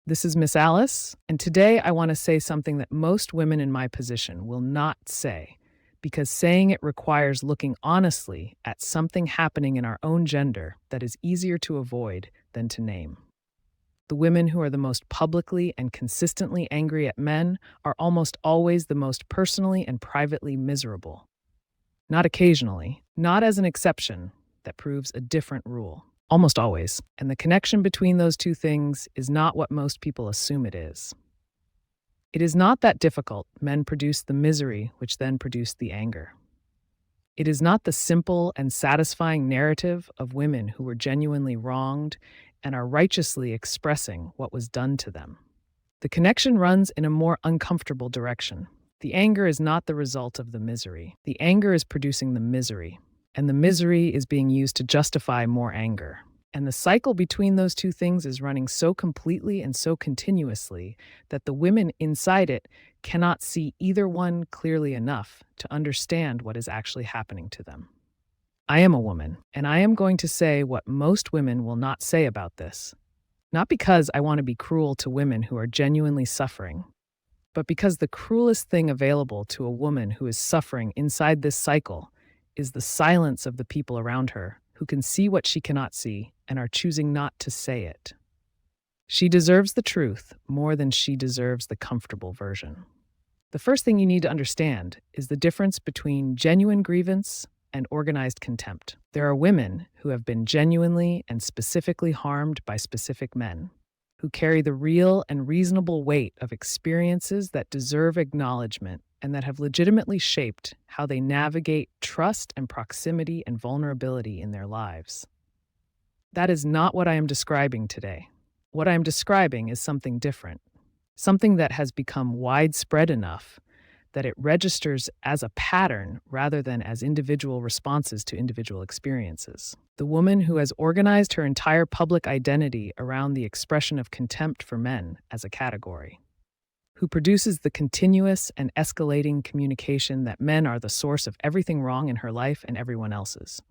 This is Miss Alice, and today I want to say something that most women in my position will not say, because saying it requires looking honestly at something happening in our own gender that is easier to avoid than to name. The women who are the most publicly and consistently angry at men are almost always the most personally and privately miserable. Not occasionally, not as an exception that proves a different rule. Almost always. And the connection between those two things is not what most people assume it is. It is not that difficult. Men produce the misery, which then produce the anger. It is not the simple and satisfying narrative of women who were genuinely wronged and are righteously expressing what was done to them. The connection runs in a more uncomfortable direction. The anger is not the result of the misery. The anger is producing the misery, and the misery is being used to justify more anger. And the cycle between those two things is running so completely and so continuously that the women inside it cannot see either one clearly enough to understand what is actually happening to them. I am a woman, and I am going to say what most women will not say about this. Not because I want to be cruel to women who are genuinely suffering, but because the cruelest thing available to a woman who is suffering inside this cycle is the silence of the people around her who can see what she cannot see and are choosing not to say it. She deserves the truth more than she deserves the comfortable version. The first thing you need to understand is the difference between genuine grievance and organized contempt. There are women who have been genuinely and specifically harmed by specific men, who carry the real and reasonable weight of experiences that deserve acknowledgement and that have legitimately shaped how they navigate trust and proximity and vulnerability in their lives. That is not what I am describing today. What I am describing is something different, something that has become widespread enough that it registers as a pattern rather than as individual responses to individual experiences. The woman who has organized her entire public identity around the expression of contempt for men as a category, who produces the continuous and escalating communication that men are the source of everything wrong in her life and everyone else's,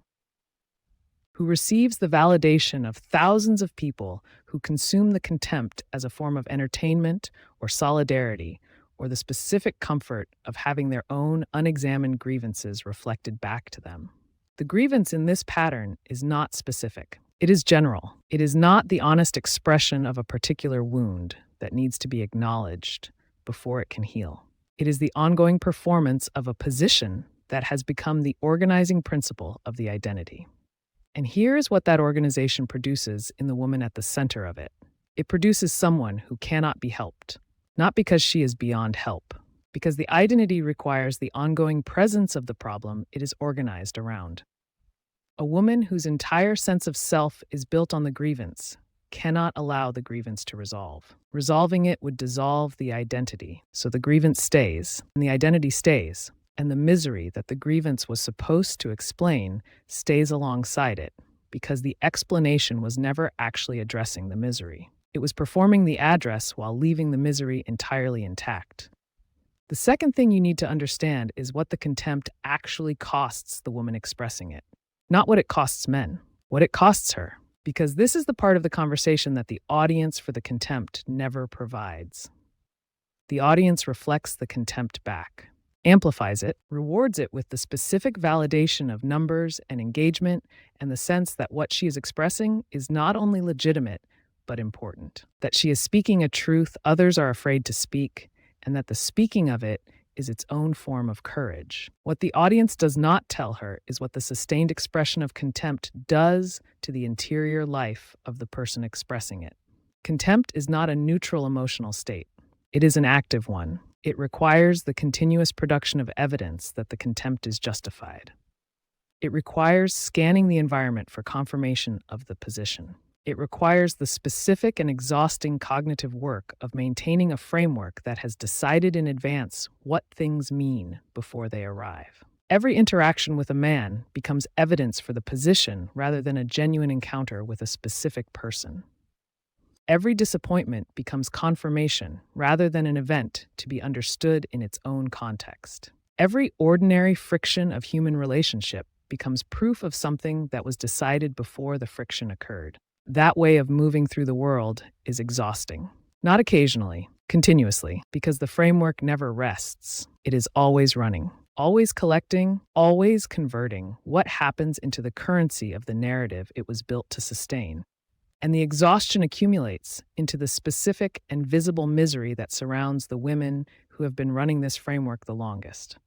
who receives the validation of thousands of people who consume the contempt as a form of entertainment or solidarity, or the specific comfort of having their own unexamined grievances reflected back to them. The grievance in this pattern is not specific. It is general. It is not the honest expression of a particular wound that needs to be acknowledged before it can heal. It is the ongoing performance of a position that has become the organizing principle of the identity. And here's what that organization produces in the woman at the center of it. It produces someone who cannot be helped. Not because she is beyond help, because the identity requires the ongoing presence of the problem it is organized around. A woman whose entire sense of self is built on the grievance cannot allow the grievance to resolve. Resolving it would dissolve the identity, so the grievance stays, and the identity stays, and the misery that the grievance was supposed to explain stays alongside it, because the explanation was never actually addressing the misery. It was performing the address while leaving the misery entirely intact. The second thing you need to understand is what the contempt actually costs the woman expressing it. Not what it costs men, what it costs her. Because this is the part of the conversation that the audience for the contempt never provides. The audience reflects the contempt back, amplifies it, rewards it with the specific validation of numbers and engagement and the sense that what she is expressing is not only legitimate, but important. That she is speaking a truth others are afraid to speak, and that the speaking of it is its own form of courage. What the audience does not tell her is what the sustained expression of contempt does to the interior life of the person expressing it. Contempt is not a neutral emotional state. It is an active one. It requires the continuous production of evidence that the contempt is justified. It requires scanning the environment for confirmation of the position. It requires the specific and exhausting cognitive work of maintaining a framework that has decided in advance what things mean before they arrive. Every interaction with a man becomes evidence for the position rather than a genuine encounter with a specific person. Every disappointment becomes confirmation rather than an event to be understood in its own context. Every ordinary friction of human relationship becomes proof of something that was decided before the friction occurred. That way of moving through the world is exhausting. Not occasionally, continuously, because the framework never rests. It is always running, always collecting, always converting what happens into the currency of the narrative it was built to sustain. And the exhaustion accumulates into the specific and visible misery that surrounds the women who have been running this framework the longest.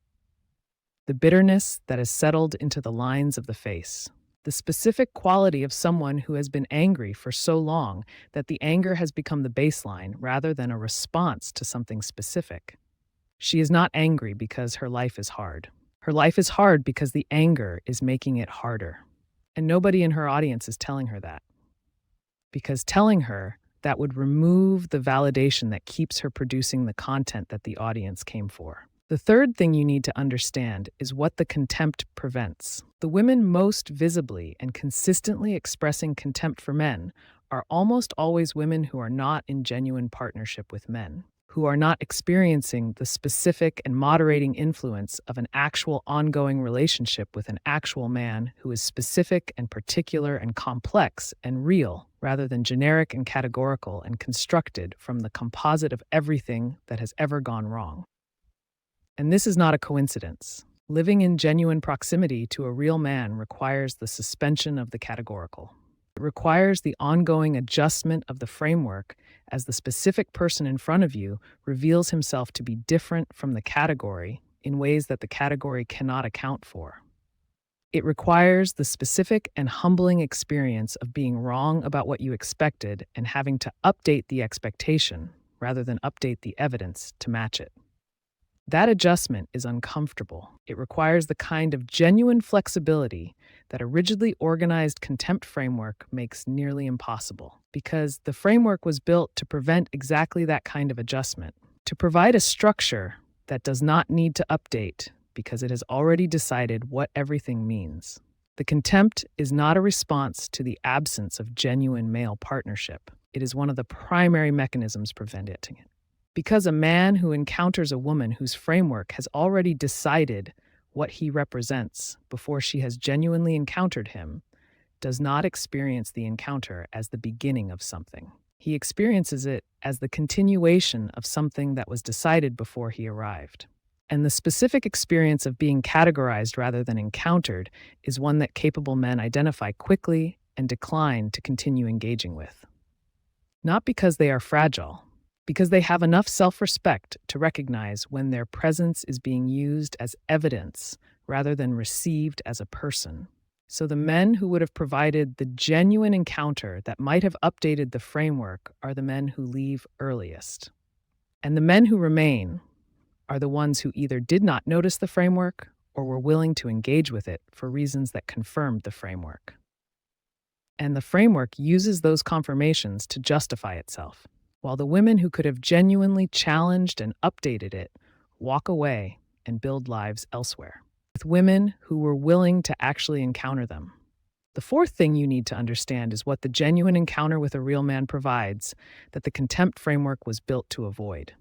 The bitterness that has settled into the lines of the face. The specific quality of someone who has been angry for so long that the anger has become the baseline rather than a response to something specific. She is not angry because her life is hard. Her life is hard because the anger is making it harder. And nobody in her audience is telling her that. Because telling her that would remove the validation that keeps her producing the content that the audience came for. The third thing you need to understand is what the contempt prevents. The women most visibly and consistently expressing contempt for men are almost always women who are not in genuine partnership with men, who are not experiencing the specific and moderating influence of an actual ongoing relationship with an actual man who is specific and particular and complex and real, rather than generic and categorical and constructed from the composite of everything that has ever gone wrong. And this is not a coincidence. Living in genuine proximity to a real man requires the suspension of the categorical. It requires the ongoing adjustment of the framework as the specific person in front of you reveals himself to be different from the category in ways that the category cannot account for. It requires the specific and humbling experience of being wrong about what you expected and having to update the expectation rather than update the evidence to match it. That adjustment is uncomfortable. It requires the kind of genuine flexibility that a rigidly organized contempt framework makes nearly impossible, because the framework was built to prevent exactly that kind of adjustment, to provide a structure that does not need to update because it has already decided what everything means. The contempt is not a response to the absence of genuine male partnership. It is one of the primary mechanisms preventing it. Because a man who encounters a woman whose framework has already decided what he represents before she has genuinely encountered him does not experience the encounter as the beginning of something. He experiences it as the continuation of something that was decided before he arrived. And the specific experience of being categorized rather than encountered is one that capable men identify quickly and decline to continue engaging with. Not because they are fragile, because they have enough self-respect to recognize when their presence is being used as evidence rather than received as a person. So the men who would have provided the genuine encounter that might have updated the framework are the men who leave earliest. And the men who remain are the ones who either did not notice the framework or were willing to engage with it for reasons that confirmed the framework. And the framework uses those confirmations to justify itself, while the women who could have genuinely challenged and updated it walk away and build lives elsewhere, with women who were willing to actually encounter them. The fourth thing you need to understand is what the genuine encounter with a real man provides that the contempt framework was built to avoid.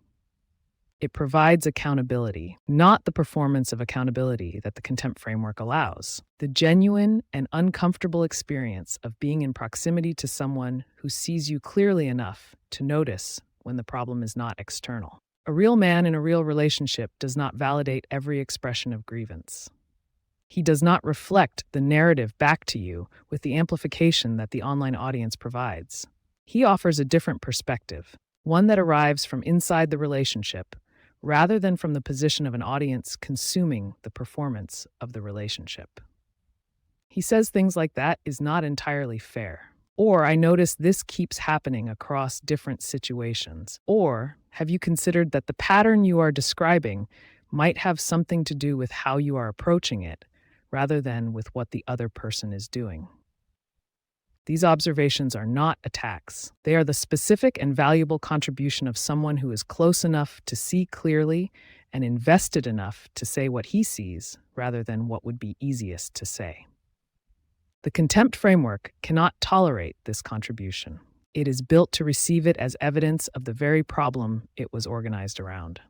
It provides accountability, not the performance of accountability that the contempt framework allows. The genuine and uncomfortable experience of being in proximity to someone who sees you clearly enough to notice when the problem is not external. A real man in a real relationship does not validate every expression of grievance. He does not reflect the narrative back to you with the amplification that the online audience provides. He offers a different perspective, one that arrives from inside the relationship, rather than from the position of an audience consuming the performance of the relationship. He says things like that is not entirely fair. Or, I notice this keeps happening across different situations. Or, have you considered that the pattern you are describing might have something to do with how you are approaching it, rather than with what the other person is doing? These observations are not attacks. They are the specific and valuable contribution of someone who is close enough to see clearly and invested enough to say what he sees rather than what would be easiest to say. The contempt framework cannot tolerate this contribution. It is built to receive it as evidence of the very problem it was organized around.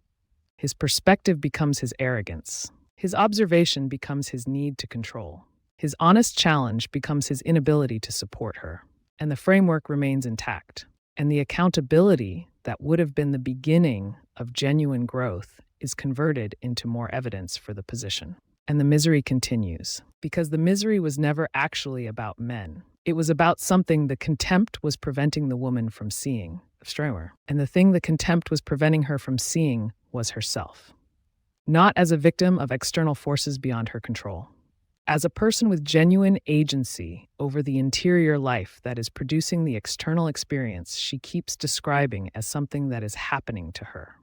His perspective becomes his arrogance. His observation becomes his need to control. His honest challenge becomes his inability to support her, and the framework remains intact. And the accountability that would have been the beginning of genuine growth is converted into more evidence for the position. And the misery continues, because the misery was never actually about men. It was about something the contempt was preventing the woman from seeing, Stromer. And the thing the contempt was preventing her from seeing was herself. Not as a victim of external forces beyond her control. As a person with genuine agency over the interior life that is producing the external experience she keeps describing as something that is happening to her.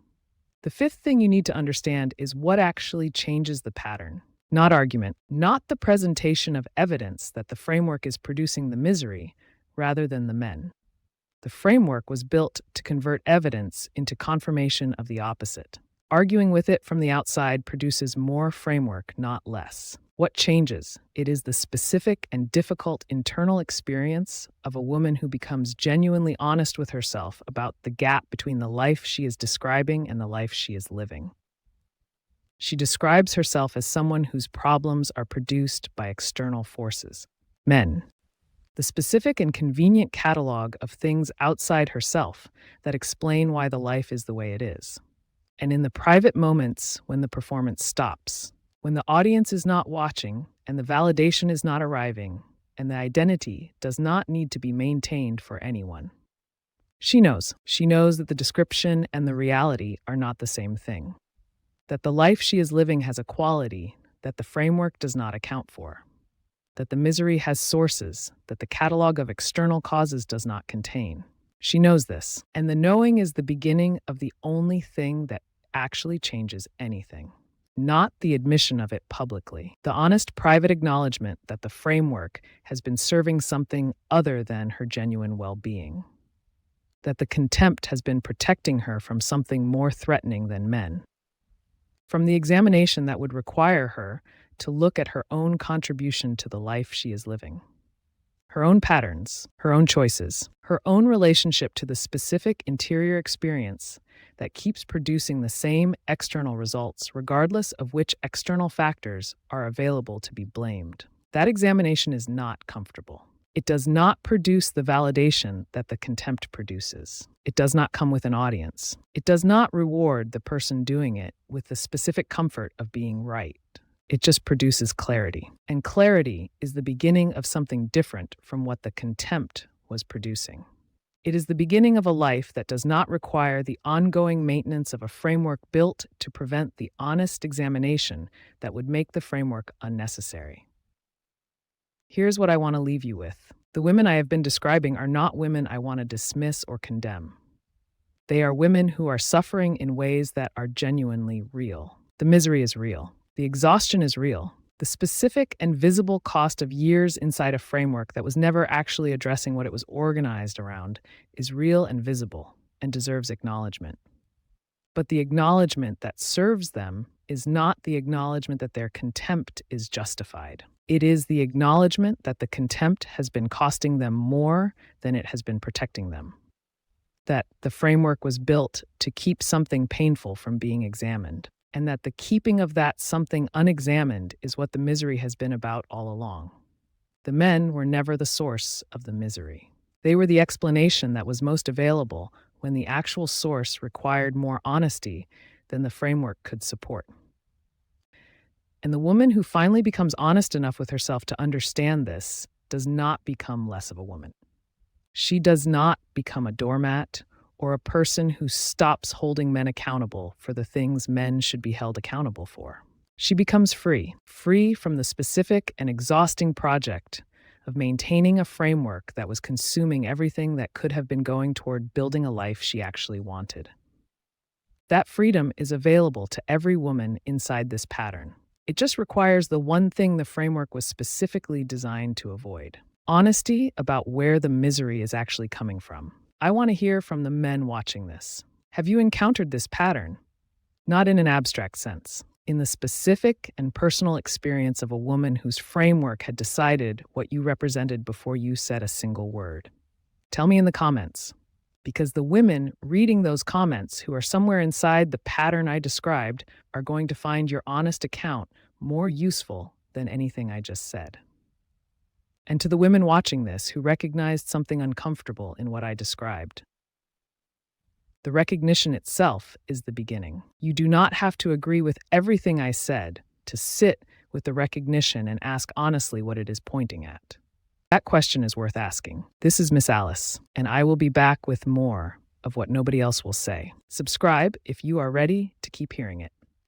The fifth thing you need to understand is what actually changes the pattern. Not argument, not the presentation of evidence that the framework is producing the misery, rather than the men. The framework was built to convert evidence into confirmation of the opposite. Arguing with it from the outside produces more framework, not less. What changes? It is the specific and difficult internal experience of a woman who becomes genuinely honest with herself about the gap between the life she is describing and the life she is living. She describes herself as someone whose problems are produced by external forces. Men. The specific and convenient catalog of things outside herself that explain why the life is the way it is. And in the private moments when the performance stops, when the audience is not watching and the validation is not arriving, and the identity does not need to be maintained for anyone. She knows that the description and the reality are not the same thing. That the life she is living has a quality that the framework does not account for. That the misery has sources that the catalog of external causes does not contain. She knows this, and the knowing is the beginning of the only thing that actually changes anything. Not the admission of it publicly. The honest private acknowledgement that the framework has been serving something other than her genuine well-being. That the contempt has been protecting her from something more threatening than men. From the examination that would require her to look at her own contribution to the life she is living. Her own patterns, her own choices, her own relationship to the specific interior experience that keeps producing the same external results regardless of which external factors are available to be blamed. That examination is not comfortable. It does not produce the validation that the contempt produces. It does not come with an audience. It does not reward the person doing it with the specific comfort of being right. It just produces clarity. And clarity is the beginning of something different from what the contempt was producing. It is the beginning of a life that does not require the ongoing maintenance of a framework built to prevent the honest examination that would make the framework unnecessary. Here's what I want to leave you with. The women I have been describing are not women I want to dismiss or condemn. They are women who are suffering in ways that are genuinely real. The misery is real. The exhaustion is real. The specific and visible cost of years inside a framework that was never actually addressing what it was organized around is real and visible and deserves acknowledgement. But the acknowledgement that serves them is not the acknowledgement that their contempt is justified. It is the acknowledgement that the contempt has been costing them more than it has been protecting them. That the framework was built to keep something painful from being examined. And that the keeping of that something unexamined is what the misery has been about all along. The men were never the source of the misery. They were the explanation that was most available when the actual source required more honesty than the framework could support. And the woman who finally becomes honest enough with herself to understand this does not become less of a woman. She does not become a doormat or a person who stops holding men accountable for the things men should be held accountable for. She becomes free from the specific and exhausting project of maintaining a framework that was consuming everything that could have been going toward building a life she actually wanted. That freedom is available to every woman inside this pattern. It just requires the one thing the framework was specifically designed to avoid: honesty about where the misery is actually coming from. I want to hear from the men watching this. Have you encountered this pattern? Not in an abstract sense, in the specific and personal experience of a woman whose framework had decided what you represented before you said a single word. Tell me in the comments, because the women reading those comments who are somewhere inside the pattern I described are going to find your honest account more useful than anything I just said. And to the women watching this who recognized something uncomfortable in what I described, The recognition itself is the beginning. You do not have to agree with everything I said to sit with the recognition and ask honestly what it is pointing at. That question is worth asking. This is Miss Alice, and I will be back with more of what nobody else will say. Subscribe if you are ready to keep hearing it.